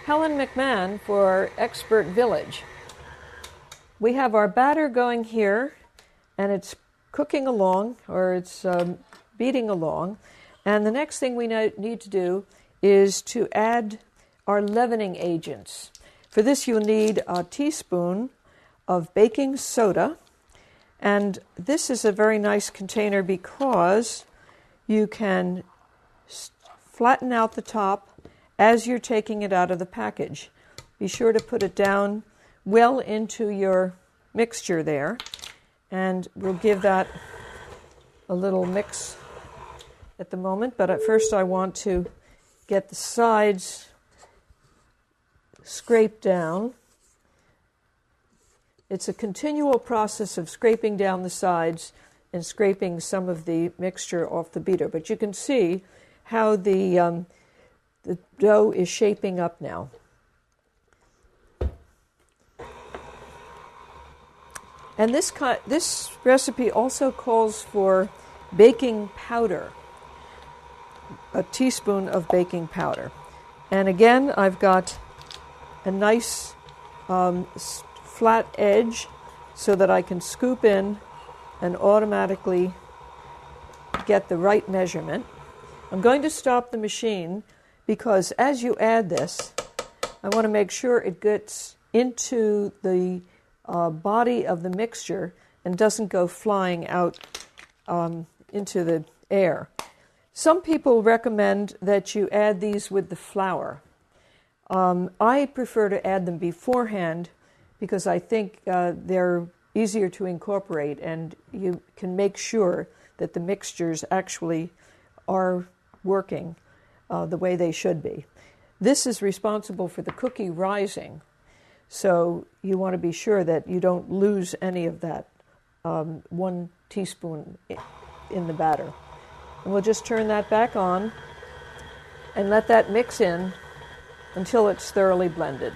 Helen McMahon for Expert Village. We have our batter going here, and it's cooking along, or it's beating along. And the next thing we need to do is to add our leavening agents. For this, you'll need a teaspoon of baking soda. And this is a very nice container because you can flatten out the top as you're taking it out of the package. Be sure to put it down well into your mixture there, and we'll give that a little mix at the moment. But at first I want to get the sides scraped down. It's a continual process of scraping down the sides and scraping some of the mixture off the beater. But you can see how the dough is shaping up now. And this recipe also calls for baking powder, a teaspoon of baking powder. And again, I've got a nice flat edge so that I can scoop in and automatically get the right measurement. I'm going to stop the machine because as you add this, I want to make sure it gets into the body of the mixture and doesn't go flying out into the air. Some people recommend that you add these with the flour. I prefer to add them beforehand because I think they're easier to incorporate, and you can make sure that the mixtures actually are working the way they should be. This is responsible for the cookie rising, so you want to be sure that you don't lose any of that 1 teaspoon in the batter. And we'll just turn that back on and let that mix in until it's thoroughly blended.